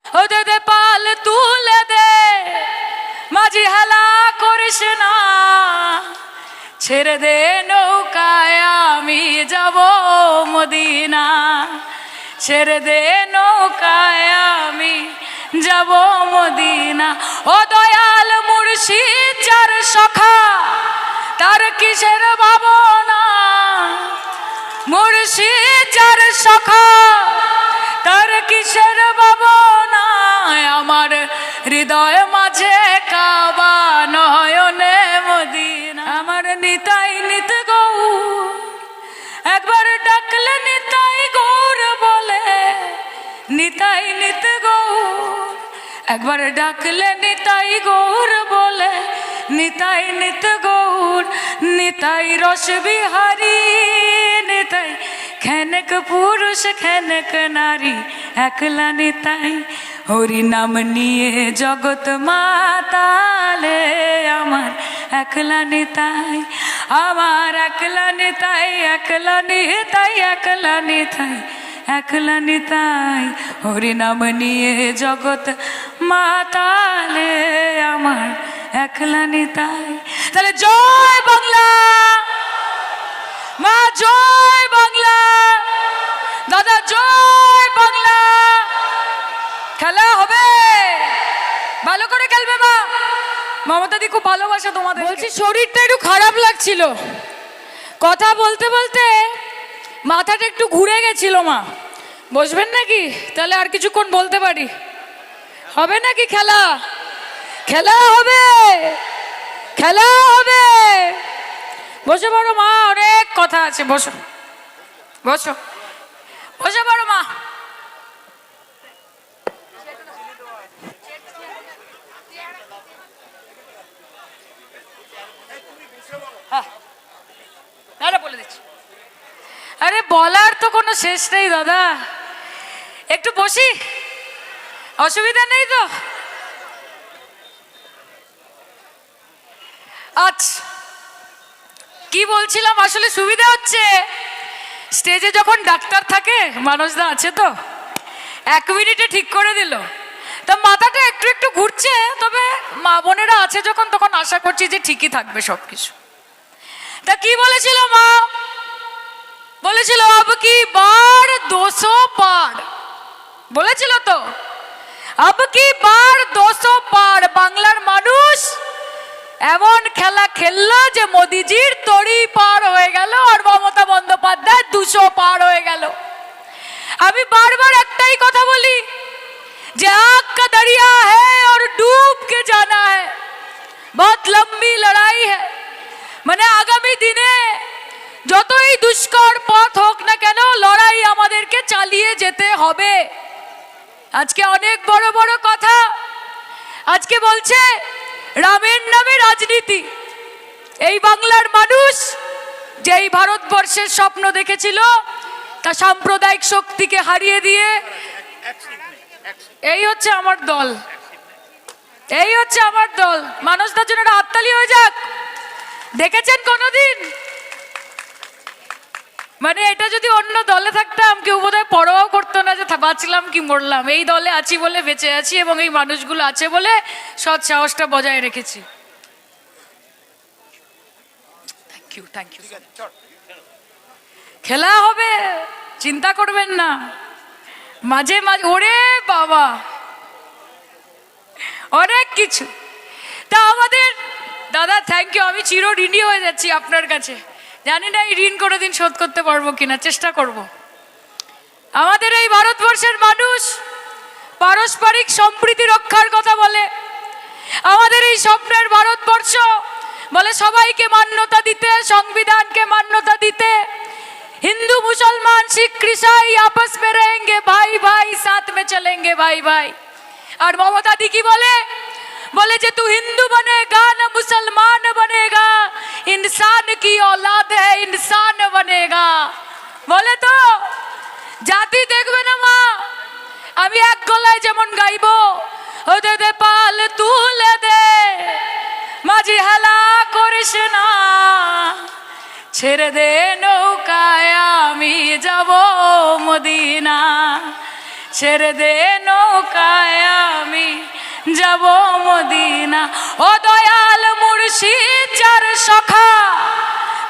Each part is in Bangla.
ওদে দে পাল তুলে দে, মাঝি হেলা করিস না, ছেড়ে দে নৌকায় আমি যাব মদিনা, ছেড়ে দে নৌকায় আমি যাব মদিনা। ও দয়াল মুর্শিদ যার সখা, তার কিসের ভাবনা, মুর্শিদ যার সখা, তার কিসের ভাবনা, আমার হৃদয় মাঝে কাবা নয়নে মদিনা। আমার নিতাই নিত গৌর, একবার ডাকলে নিতাই গৌর বলে, নিতাই নিত গৌর, একবার ডাকলে নিতাই গৌর বলে, নিতাই নিত গৌর, নিতাই রস বিহারী, নিতাই খেনক পুরুষ খেনক নারী, একলা নিতাই হরি নাম নিয়ে জগৎ মাতালে, আমার একলা নিতাই, আমার একলা নিতাই, একলা নিতাই, একলা নিতাই, একলা নিতাই হরি নাম নিয়ে জগৎ মাতালে, আমার একলা নিতাই। তাহলে জয় বাংলা মা, জয় বাংলা দাদা, জয় বাংলা। খেলা হবে, ভালো করে খেলবে মা। মমতা দি খুব ভালোবাসা তোমাদের। বলছি শরীরটা একটু খারাপ লাগছিল, কথা বলতে বলতে মাথাটা একটু ঘুরে গেছিল মা। বসবেন নাকি? তাহলে আর কিছুক্ষণ বলতে পারি। হবে নাকি খেলা? খেলা হবে, খেলা হবে। বসে পড়ো মা, অনেক কথা আছে। বসো বসো, বসে পড়ো মা। বলে দিচ্ছি, আরে বলার তো কোনো শেষ নেই দাদা। একটু বসি, অসুবিধা নেই তো? আচ্ছা, কি বলছিলাম, আসলে সুবিধা হচ্ছে স্টেজে যখন ডাক্তার থাকে, মানুষদা আছে তো, 1 মিনিটে ঠিক করে দিল। তা মাথাটা একটু একটু ঘুরছে, তবে মা বোনেরা আছে যখন, তখন আশা করছি যে ঠিকই থাকবে সবকিছু। তা কি বলেছিল মা? বলেছিল আব কি বার 200 পার, বলেছিল তো, আব কি বার 200 পার। বাংলার মানুষ এমন খেলা খেললো যে মোদিজির তড়ি পার হয়ে গেল, আর মমতা বন্দ্যোপাধ্যায় 200 পার হয়ে গেল। আমি বারবার একটাই কথা বলি যে आग का दरिया है और डूब के जाना है, बहुत लंबी लड़ाई है। মানে আগামী দিনে যতই দুষ্কর পথ হোক না কেন, লড়াই আমাদেরকে চালিয়ে যেতে হবে। আজকে অনেক বড় বড় কথা, আজকে বলছে রামের নামে রাজনীতি। এই বাংলার মানুষ যেই ভারতবর্ষের স্বপ্ন দেখেছিল, তা সাম্প্রদায়িক শক্তিকে হারিয়ে দিয়ে, এই হচ্ছে আমার দল, এই হচ্ছে আমার দল। মানুষটার জন্য একটা হাততালি হয়ে যাক। দেখেছেন কোনোদিন? মানে এটা যদি অন্য দলে থাকতাম, কেউ বোধহয় পরোয়াও করতো না যে বাঁচলাম কি মরলাম। এই দলে আছি বলে বেঁচে আছি, এবং এই মানুষগুলো আছে বলে সৎ সাহসটা বজায় রেখেছি। Thank you, thank you. খেলা হবে, চিন্তা করবেন না। মাঝে মাঝে ওরে বাবা, অনেক কিছু। তা আমাদের দাদা, থ্যাংক ইউ। আমি চির ঋণী হয়ে যাচ্ছি আপনার কাছে। জানি না এই ঋণ কোনোদিন শোধ করতে পারবো কিনা, চেষ্টা করব। আমাদের এই ভারতবর্ষের মানুষ পারস্পরিক সম্প্রীতি রক্ষার কথা বলে। আমাদের এই স্বপ্নের ভারতবর্ষ বলে সবাইকে মান্যতা দিতে, সংবিধানকে মান্যতা দিতে। हिंदू मुसलमान सिख ईसाई आपस में रहेंगे भाई भाई, साथ में चलेंगे भाई भाई। और ममता दी की बोले जे तू हिंदू बनेगा ना मुसलमान बनेगा, इंसान की औलाद है इंसान बनेगा। बोले तो जाति देखबे ना मा, আমি এক গলায় যেমন গাইবো, ওদে দে পাল তুলে দে, মাঝি হেলা করিস না, ছেড়ে দে নৌকায় আমি যাব মদিনা, ছেড়ে দে নৌকায় যাব মদিনা। ও দয়াল মুর্শিদ যার সখা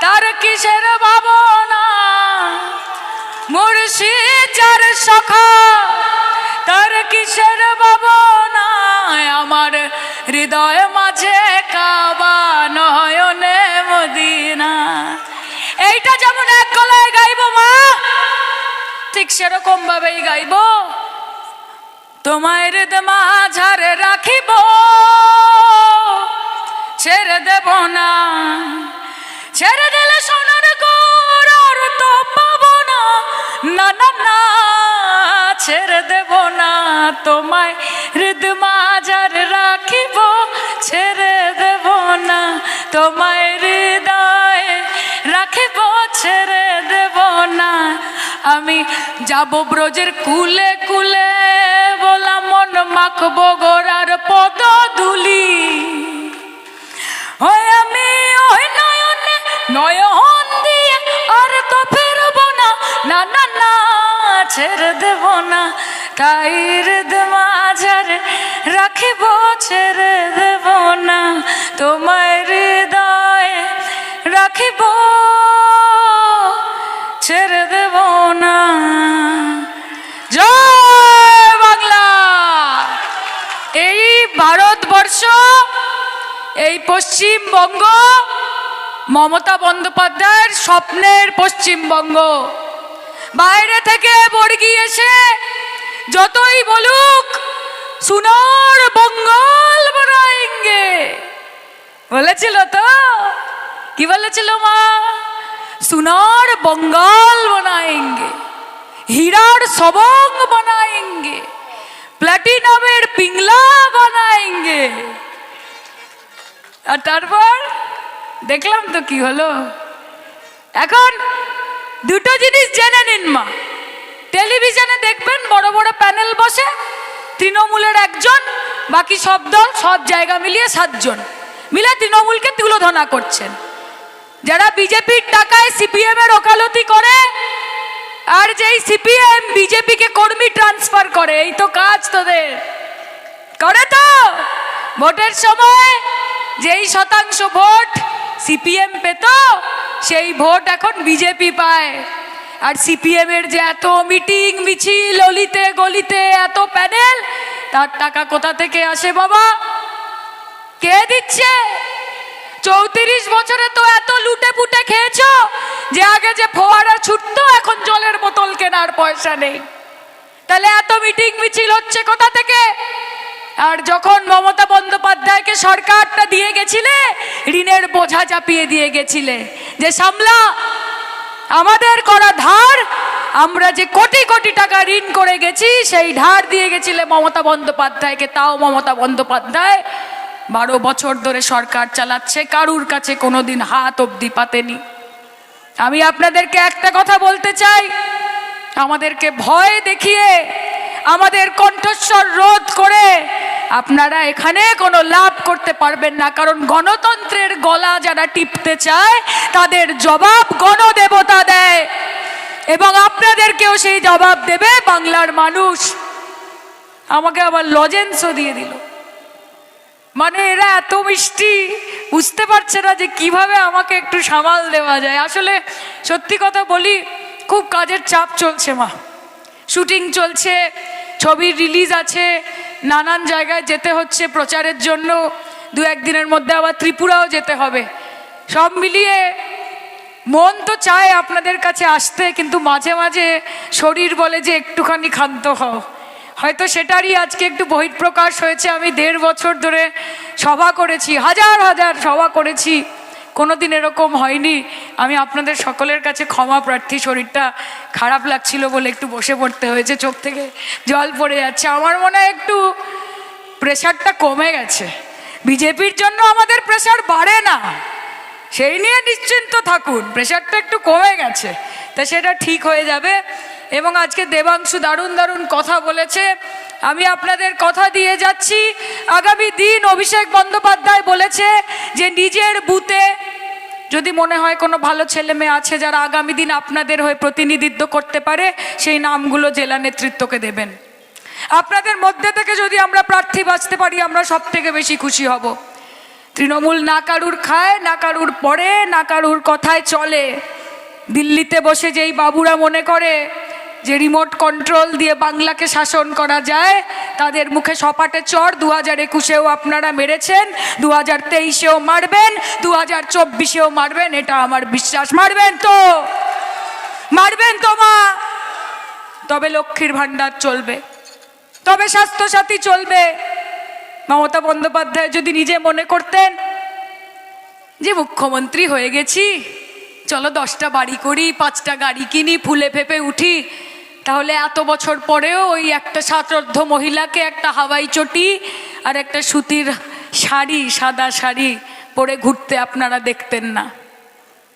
তার কিসের ভাবনা, মুর্শিদ যার সখা তার কিসের ভাবনা, আমার হৃদয় মাঝে কাবা নয়নে মদিনা। এইটা যেমন এক গলায় গাইবো মা, ঠিক সেরকম ভাবেই গাইব, তোমায় হৃদ মাঝারে রাখিব ছেড়ে দেব না, ছেড়ে দিলে সোনার গৌর তো পাবো না, না না না ছেড়ে দেব না, তোমায় হৃদ মাঝারে রাখিব ছেড়ে দেব না, তোমায় হৃদয় রাখিব ছেড়ে দেব না। আমি যাব ব্রজের কুলে কুলে, বলা মন মাখবো গোরার পদ ধুলি, ওই আমি ওই নয়নে নয়ন দিয়ে আর তো ফেরবো না, না না না ছেড়ে দেব না, তাই হৃদ মাঝারে রাখিব ছেড়ে দেব না, তোমায় হৃদয় রাখিব ছেড়ে দেব না। জয় বাংলা। এই ভারতবর্ষ, এই পশ্চিমবঙ্গ মমতা বন্দ্যোপাধ্যায়ের স্বপ্নের পশ্চিমবঙ্গ। বাইরে থেকে বর্গি এসে যতই বলুক সোনার বঙ্গাল বানায়েঙ্গে বলেছিল তো, কি বলেছিল মা? সোনার বঙ্গাল বানায়েঙ্গে, হীরার সবং বানায়েঙ্গে, প্ল্যাটিনামের পিংলা বানায়েঙ্গে। আর তারপর দেখলাম তো কি হলো। এখন দুটো জিনিস জেনে নিন মা, টেলিভিশনে দেখবেন বড় বড় প্যানেল বসে, তৃণমূলের একজন, বাকি সব দল সব জায়গা মিলিয়ে 7 জন মিলে তৃণমূলকে তুলোধনা করছেন। যারা বিজেপির টাকায় সিপিএম এর ওকালতি করে, আর যেই সিপিএম বিজেপিকে কর্মী ট্রান্সফার করে, এই তো কাজ তোদের করে। তো ভোটের সময় যেই শতাংশ ভোট সিপিএম পেত, সেই ভোট এখন বিজেপি পায়। আর সিপিএম এর যে এত মিটিং মিছিল, অলিতে গলিতে এত প্যানেল, তার টাকা কোথা থেকে আসে বাবা? কে দিচ্ছে? 34 বছরে তো এত লুটে পুটে খেয়েছো যে আগে যে ফোয়ারা ছুটতো এখন জলের বোতল কেনার পয়সা নেই। তাহলে এত মিটিং মিছিল হচ্ছে কোথা থেকে? আর যখন মমতা বন্দ্যোপাধ্যায়কে সরকারটা দিয়ে গেছিলে, ঋণের বোঝা চাপিয়ে দিয়ে গেছিলে যে সামলা, আমাদের করা ধার, আমরা যে কোটি কোটি টাকা ঋণ করে গেছি সেই ধার দিয়ে গেছিলে মমতা বন্দ্যোপাধ্যায়কে। তাও মমতা বন্দ্যোপাধ্যায় 12 বছর ধরে সরকার চালাচ্ছে, কারুর কাছে কোনোদিন হাত অবধি পাতেনি। আমি আপনাদেরকে একটা কথা বলতে চাই, আমাদেরকে ভয় দেখিয়ে, আমাদের কণ্ঠস্বর রোধ করে আপনারা এখানে কোনো লাভ করতে পারবেন না। কারণ গণতন্ত্রের গলা যারা টিপতে চায় তাদের জবাব গণদেবতা দেয়, এবং আপনাদেরকেও সেই জবাব দেবে বাংলার মানুষ। আমাকে আবার লজেন্সও দিয়ে দিল, মানে এরা এত মিষ্টি, বুঝতে পারছে না যে কিভাবে আমাকে একটু সামাল দেওয়া যায়। আসলে সত্যি কথা বলি, খুব কাজের চাপ চলছে মা, শুটিং চলছে, ছবির রিলিজ আছে, নানান জায়গায় যেতে হচ্ছে প্রচারের জন্য, 2-1 দিনের মধ্যে আবার ত্রিপুরাও যেতে হবে। সব মিলিয়ে মন তো চায় আপনাদের কাছে আসতে, কিন্তু মাঝে মাঝে শরীর বলে যে একটুখানি ক্ষান্ত হও। হয়তো সেটারই আজকে একটু বহিঃপ্রকাশ হয়েছে। আমি 1.5 বছর ধরে সভা করেছি, হাজার হাজার সভা করেছি, কোনোদিন এরকম হয়নি। আমি আপনাদের সকলের কাছে ক্ষমা প্রার্থী, শরীরটা খারাপ লাগছিল বলে একটু বসে পড়তে হয়েছে, চোখ থেকে জল পড়ে যাচ্ছে। আমার মনে হয় একটু প্রেশারটা কমে গেছে। বিজেপির জন্য আমাদের প্রেশার বাড়ে না, সেই নিয়ে নিশ্চিন্ত থাকুন, প্রেশারটা একটু কমে গেছে, তা সেটা ঠিক হয়ে যাবে। এবং আজকে দেবাংশু দারুণ দারুণ কথা বলেছে, আমি আপনাদের কথা দিয়ে যাচ্ছি। আগামী দিন অভিষেক বন্দ্যোপাধ্যায় বলেছে যে নিজের বুথে যদি মনে হয় কোনো ভালো ছেলে মেয়ে আছে যারা আগামী দিন আপনাদের হয়ে প্রতিনিধিত্ব করতে পারে, সেই নামগুলো জেলা নেতৃত্বকে দেবেন। আপনাদের মধ্যে থেকে যদি আমরা প্রার্থী বাঁচতে পারি আমরা সব থেকে বেশি খুশি হব। তৃণমূল না কারুর খায়, না কারুর পড়ে, না কারুর কথায় চলে। দিল্লিতে বসে যেই বাবুরা মনে করে যে রিমোট কন্ট্রোল দিয়ে বাংলাকে শাসন করা যায়, তাদের মুখে সপাটে চড় 2021-এও আপনারা মেরেছেন, 2023-এও মারবেন, 2024-এও মারবেন, এটা আমার বিশ্বাস। মারবেন তো? মারবেন তো মা? তবে লক্ষ্মীর ভাণ্ডার চলবে, তবে স্বাস্থ্যসাথী চলবে। মমতা বন্দ্যোপাধ্যায় যদি নিজে মনে করতেন যে মুখ্যমন্ত্রী হয়ে গেছি, চলো 10টা বাড়ি করি, 5টা গাড়ি কিনি, ফুলে ফেপে উঠি, তাহলে এত বছর পরেও ওই একটা সাতর্ধ মহিলাকে একটা হাওয়াই চটি আর একটা সুতির শাড়ি, সাদা শাড়ি পরে ঘুরতে আপনারা দেখতেন না।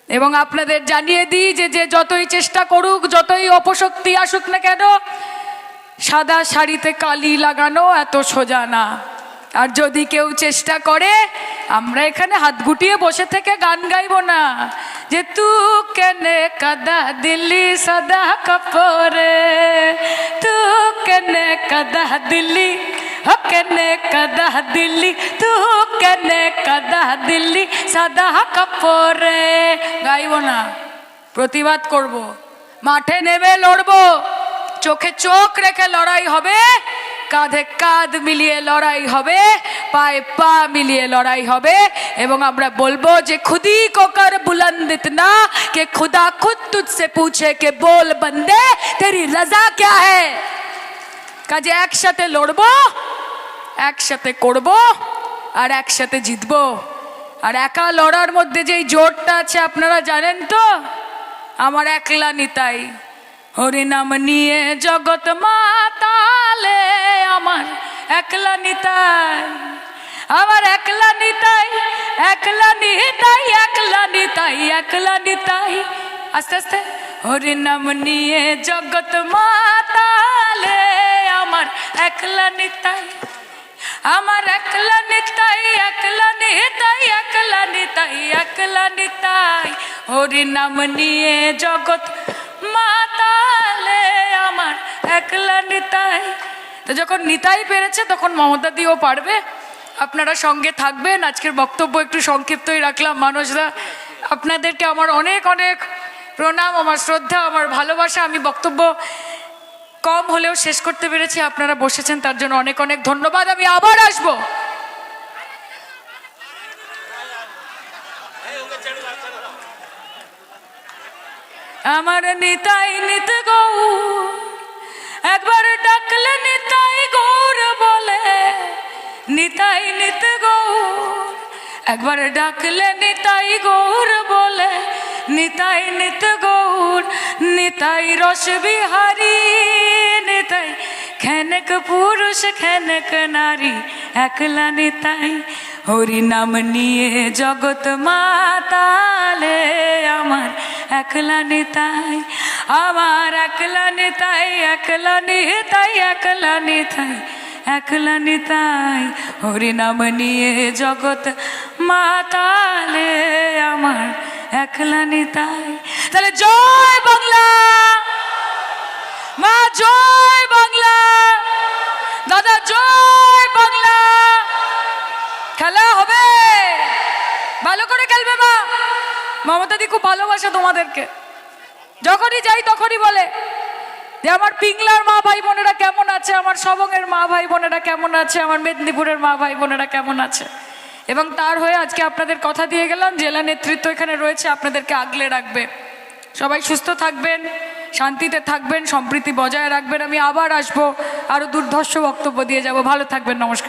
এবং আপনাদের জানিয়ে দিই যে যতই চেষ্টা করুক, যতই অপশক্তি আসুক না কেন, সাদা শাড়িতে কালি লাগানো এত সোজা না। আর যদি কেউ চেষ্টা করে, আমরা এখানে হাত গুটিয়ে বসে থেকে গান গাইবো না যে তু কেনে কাদা দিল্লি সাদা কাপড়ে, তু কেনে কাদা দিল্লি, কেনে কাদা দিল্লি, তু কেনে কাদা দিল্লি সাদা কাপড়ে। গাইবো না, প্রতিবাদ করব, মাঠে নেমে লড়বো, চোখে চোখ রেখে লড়াই হবে, কাঁধে কাঁধ মিলিয়ে লড়াই হবে, পায়ে পা মিলিয়ে লড়াই হবে। এবং আমরা বলবো যে খুদি কো কর বুলন্দ ইতনা কে খুদা খুদ তুঝসে পুছে কে बोल बंदे तेरी रजा क्या है। কাজে একসাথে লড়বো, একসাথে করব, আর একসাথে জিতবো। আর একা লড়ার মধ্যে যেই জোরটা আছে আপনারা জানেন তো, আমার একলা নিতাই। হরিনাম নিয়ে জগৎ মাতালে, আমার একলা নিতাই, আমার একলা নিতাই, একলা নিতাই, একলা নিতাই, একলা নিতাই। আস্তে আস্তে। হরিনাম নিয়ে জগৎ মাতালে, আমার একলা নিতাই, আমার একলা নিতাই, একলা নিতাই, একলা নিতাই, একলা নিতাই। হরিনাম নিয়ে জগৎ মাতালে, আমার একলা নিতাই। তো যখন নিতাই পেরেছে তখন মমতা দিও পারবে। আপনারা সঙ্গে থাকবেন। আজকের বক্তব্য একটু সংক্ষিপ্তই রাখলাম। মানুষরা, আপনাদেরকে আমার অনেক অনেক প্রণাম, আমার শ্রদ্ধা, আমার ভালোবাসা। আমি বক্তব্য কম হলেও শেষ করতে পেরেছি, আপনারা বসেছেন তার জন্য অনেক অনেক ধন্যবাদ। আমি আবার আসবো। আমার নিতাই নিত গৌর, একবার ডাকলে নিতাই গৌর বলে, নিতাই নিত গৌর, একবার ডাকলে নিতাই গৌর বলে, নিতাই নিত গৌর। নিতাই রস বিহারী, নিতাই খেনক পুরুষ খেনক নারী, একলা নিতাই। হরি নাম নিয়ে জগৎ মাতালে, আমার একলা নিতাই, আমার একলা নিতাই, একলা নিতাই, একলা নিতাই, একলা নিতাই। হরি নাম নিয়ে জগৎ মাতালে, আমার একলা নিতাই। তাহলে জয় বাংলা মা, জয় বাংলা দাদা, জয় বাংলা। খেলা হবে, ভালো করে খেলবে মা। মমতা দি খুব ভালোবাসে তোমাদেরকে। যখনই যাই তখনই বলে যে আমার পিংলার মা ভাই বোনেরা কেমন আছে, আমার সবংয়ের মা ভাই বোনেরা কেমন আছে, আমার মেদিনীপুরের মা ভাই বোনেরা কেমন আছে। এবং তার হয়ে আজকে আপনাদের কথা দিয়ে গেলাম, জেলা নেতৃত্ব এখানে রয়েছে, আপনাদেরকে আগলে রাখবে। সবাই সুস্থ থাকবেন, শান্তিতে থাকবেন, সম্প্রীতি বজায় রাখবেন। আমি আবার আসবো, আরো দুর্ধর্ষ বক্তব্য দিয়ে যাব। ভালো থাকবেন, নমস্কার।